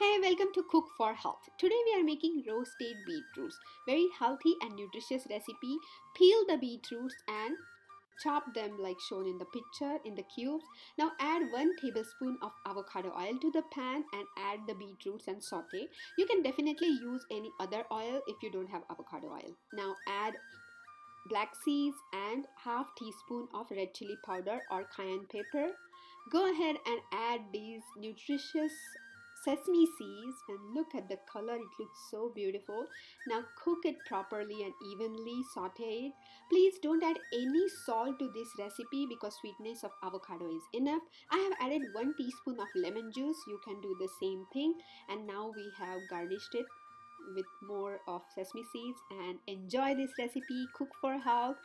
Hey, welcome to Cook for Health. Today we are making roasted beetroots. Very healthy and nutritious recipe. Peel the beetroots and chop them like shown in the picture in the cubes. Now add 1 tablespoon of avocado oil to the pan and add the beetroots and saute. You can definitely use any other oil if you don't have avocado oil. Now add black seeds and half teaspoon of red chili powder or cayenne pepper. Go ahead and add these nutritious sesame seeds and look at the color, it looks so beautiful. Now cook it properly and evenly, saute it. Please don't add any salt to this recipe because sweetness of avocado is enough. I have added 1 teaspoon of lemon juice. You can do the same thing, and now we have garnished it with more of sesame seeds. And enjoy this recipe. Cook for health.